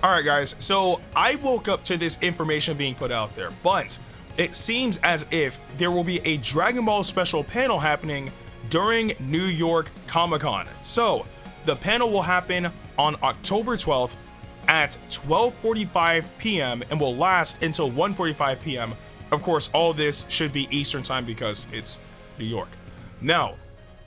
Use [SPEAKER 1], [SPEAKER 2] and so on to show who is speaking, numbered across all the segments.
[SPEAKER 1] All right, guys, so I woke up to this information being put out there, but it seems as if there will be a Dragon Ball special panel happening during New York Comic-Con. So the panel will happen on October 12th at 12:45 p.m. and will last until 1:45 p.m. Of course, all this should be Eastern time because it's New York. Now,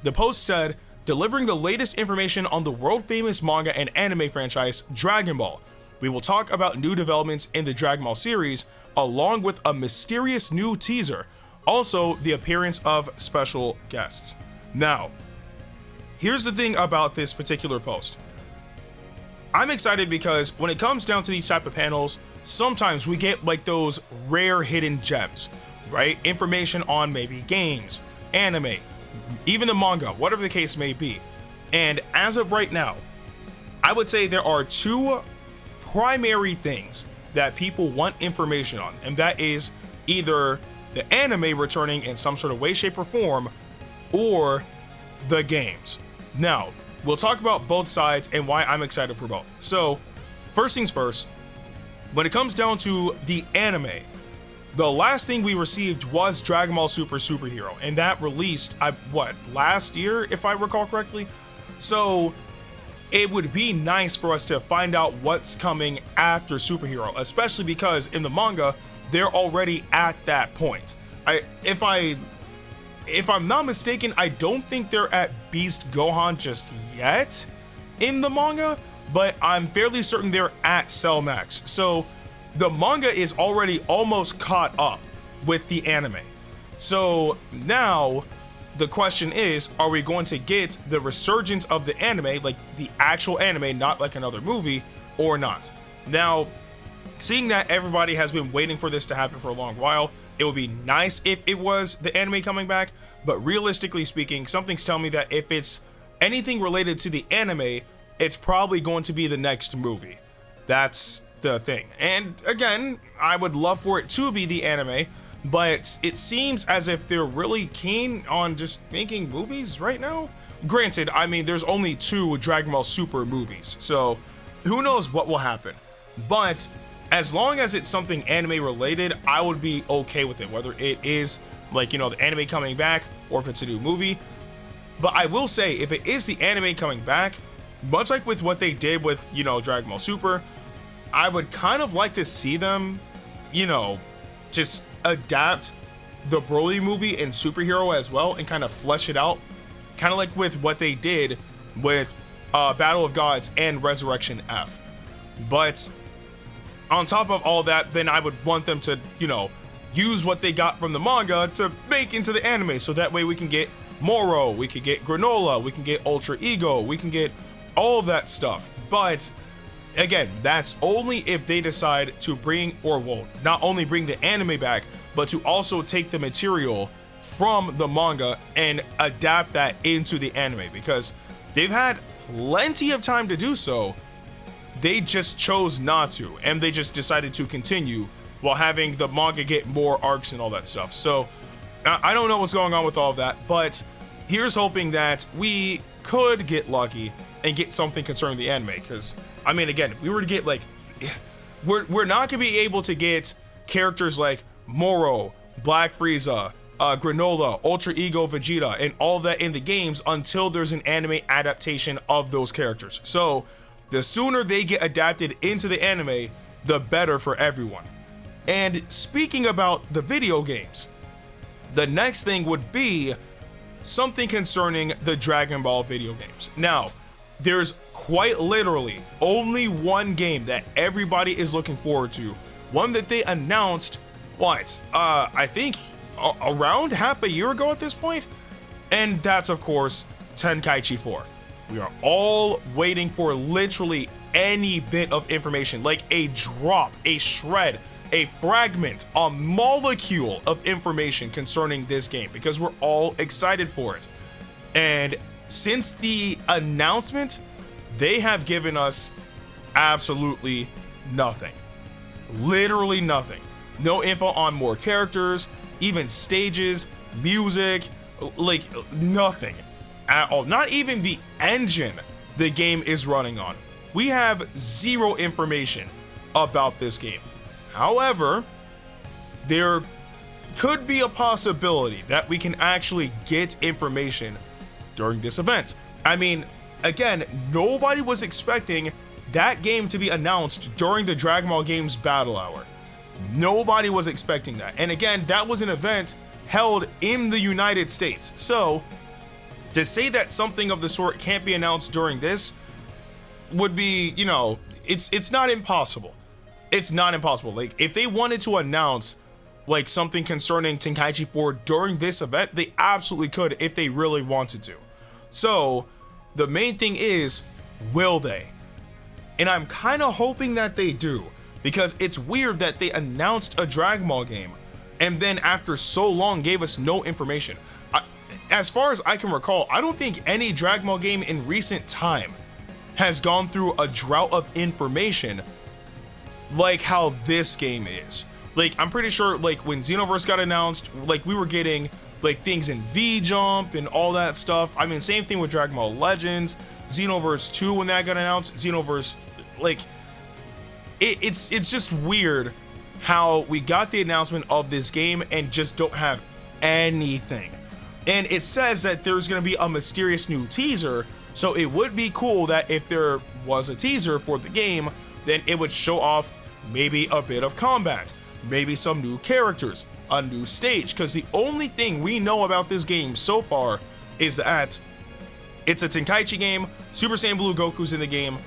[SPEAKER 1] the post said, delivering the latest information on the world famous manga and anime franchise Dragon Ball. We will talk about new developments in the Dragon Ball series, along with a mysterious new teaser. Also, the appearance of special guests. Now, here's the thing about this particular post. I'm excited because when it comes down to these type of panels, sometimes we get like those rare hidden gems, right? Information on maybe games, anime, even the manga, whatever the case may be. And as of right now, I would say there are two primary things that people want information on, and that is either the anime returning in some sort of way, shape, or form, or the games. Now, we'll talk about both sides and why I'm excited for both. So, first things first, when it comes down to the anime, the last thing we received was Dragon Ball Super Superhero, and that released, last year, if I recall correctly? So, it would be nice for us to find out what's coming after Superhero, especially because in the manga, they're already at that point. If I'm not mistaken, I don't think they're at Beast Gohan just yet in the manga, but I'm fairly certain they're at Cell Max. So the manga is already almost caught up with the anime. So now the question is, are we going to get the resurgence of the anime, like the actual anime, not like another movie, or not? Now, seeing that everybody has been waiting for this to happen for a long while, it would be nice if it was the anime coming back, but realistically speaking, something's telling me that if it's anything related to the anime, it's probably going to be the next movie. That's the thing. And again, I would love for it to be the anime, but it seems as if they're really keen on just making movies right now. Granted, I mean, there's only 2 Dragon Ball Super movies, so who knows what will happen. But as long as it's something anime related, I would be okay with it, whether it is like, you know, the anime coming back or if it's a new movie. But I will say, if it is the anime coming back, much like with what they did with, you know, Dragon Ball Super, I would kind of like to see them, you know, just adapt the Broly movie and Superhero as well and kind of flesh it out, kind of like with what they did with Battle of Gods and Resurrection F. But on top of all that, then I would want them to, you know, use what they got from the manga to make into the anime, so that way we can get Moro, we can get Granola, we can get Ultra Ego, we can get all of that stuff. But again, that's only if they decide to bring, or well, not only bring the anime back, but to also take the material from the manga and adapt that into the anime, because they've had plenty of time to do so. They just chose not to, and they just decided to continue while having the manga get more arcs and all that stuff. So I don't know what's going on with all of that, but here's hoping that we could get lucky and get something concerning the anime. Because I mean, again, if we were to get like, we're not gonna be able to get characters like Moro, Black Frieza, Granola, Ultra Ego Vegeta, and all that in the games until there's an anime adaptation of those characters. So the sooner they get adapted into the anime, the better for everyone. And speaking about the video games, the next thing would be something concerning the Dragon Ball video games. Now, there's quite literally only one game that everybody is looking forward to, one that they announced, I think around half a year ago at this point, and that's of course Tenkaichi 4. We are all waiting for literally any bit of information, like a drop, a shred, a fragment, a molecule of information concerning this game, because we're all excited for it. And since the announcement, they have given us absolutely nothing. Literally nothing. No info on more characters, even stages, music, like nothing at all. Not even the engine the game is running on. we have zero information about this game. However, there could be a possibility that we can actually get information during this event. I mean, again, nobody was expecting that game to be announced during the Dragon Ball Games Battle Hour. Nobody was expecting that. And again, that was an event held in the United States. So to say that something of the sort can't be announced during this would be, you know, it's not impossible. It's not impossible. Like, if they wanted to announce like something concerning Tenkaichi 4 during this event, they absolutely could if they really wanted to. So the main thing is, will they? And I'm kind of hoping that they do, because it's weird that they announced a Dragon Ball game and then after so long gave us no information. As far as I can recall, I don't think any Dragon Ball game in recent time has gone through a drought of information like how this game is. Like, I'm pretty sure, like, when Xenoverse got announced, like, we were getting like things in V-Jump and all that stuff. I mean, same thing with Dragon Ball Legends, Xenoverse 2 when that got announced, Xenoverse, like, it's just weird how we got the announcement of this game and just don't have anything. And it says that there's going to be a mysterious new teaser, so it would be cool that if there was a teaser for the game, then it would show off maybe a bit of combat, maybe some new characters, a new stage, because the only thing we know about this game so far is that it's a Tenkaichi game, Super Saiyan Blue Goku's in the game,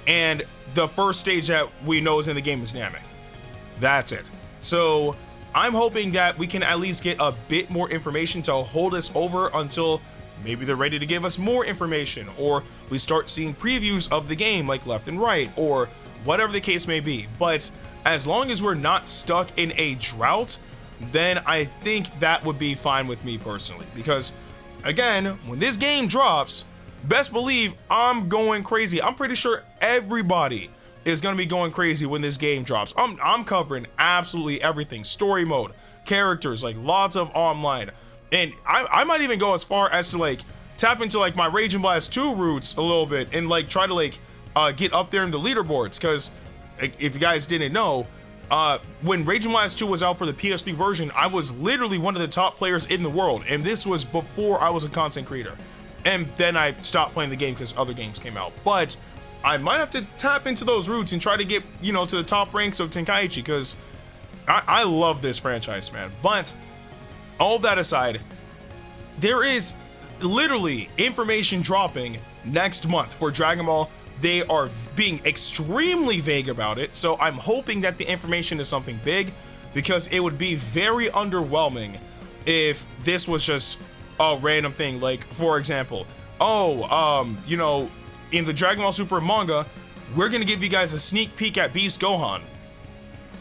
[SPEAKER 1] and the first stage that we know is in the game is Namek. That's it. So I'm hoping that we can at least get a bit more information to hold us over until maybe they're ready to give us more information, or we start seeing previews of the game like left and right, or whatever the case may be. But as long as we're not stuck in a drought, then I think that would be fine with me personally, because again, when this game drops, best believe I'm going crazy. I'm pretty sure everybody is going to be going crazy when this game drops. I'm covering absolutely everything, story mode, characters, like lots of online, and I might even go as far as to like tap into like my Rage and Blast 2 roots a little bit and like try to like get up there in the leaderboards, because if you guys didn't know, when Rage and Blast 2 was out for the PS3 version, I was literally one of the top players in the world, and this was before I was a content creator. And then I stopped playing the game because other games came out. But I might have to tap into those roots and try to get, you know, to the top ranks of Tenkaichi, because I love this franchise, man. But all that aside, there is literally information dropping next month for Dragon Ball. They are being extremely vague about it, so I'm hoping that the information is something big, because it would be very underwhelming if this was just a random thing. Like, for example, you know, in the Dragon Ball Super manga, we're gonna give you guys a sneak peek at Beast Gohan.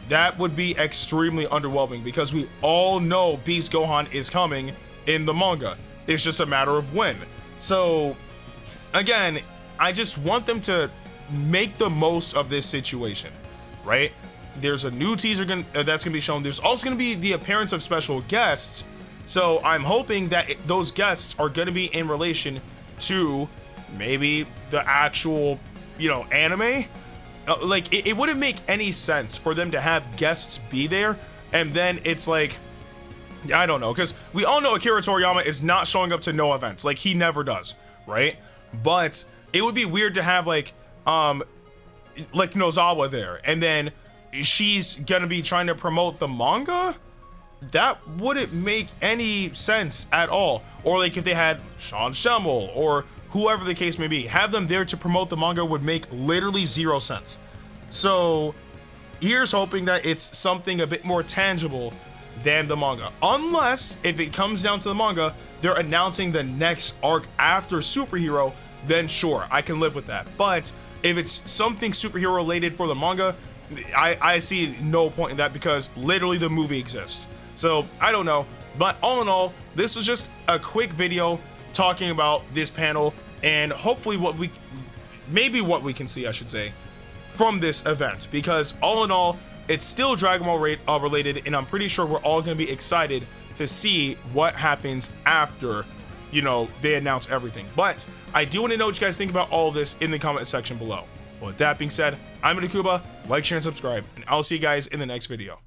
[SPEAKER 1] That would be extremely underwhelming, because we all know Beast Gohan is coming in the manga. It's just a matter of when. So again, I just want them to make the most of this situation, right? There's a new teaser that's gonna be shown. There's also gonna be the appearance of special guests. So I'm hoping that those guests are gonna be in relation to maybe the actual, you know, anime. Like, it wouldn't make any sense for them to have guests be there, and then it's like, I don't know, because we all know Akira Toriyama is not showing up to no events. Like, he never does, right? But it would be weird to have like Nozawa there, and then she's gonna be trying to promote the manga. That wouldn't make any sense at all. Or like if they had Sean Schemmel or whoever the case may be, have them there to promote the manga would make literally zero sense. So here's hoping that it's something a bit more tangible than the manga. Unless if it comes down to the manga, they're announcing the next arc after Superhero, then sure, I can live with that. But if it's something superhero related for the manga, I see no point in that, because literally the movie exists. So I don't know, but all in all, this was just a quick video talking about this panel, and hopefully what we can see, I should say, from this event, because all in all, it's still Dragon Ball related, and I'm pretty sure we're all going to be excited to see what happens after, you know, they announce everything. But I do want to know what you guys think about all of this in the comment section below. Well, with that being said, I'm Ndukauba. Like, share, and subscribe, and I'll see you guys in the next video.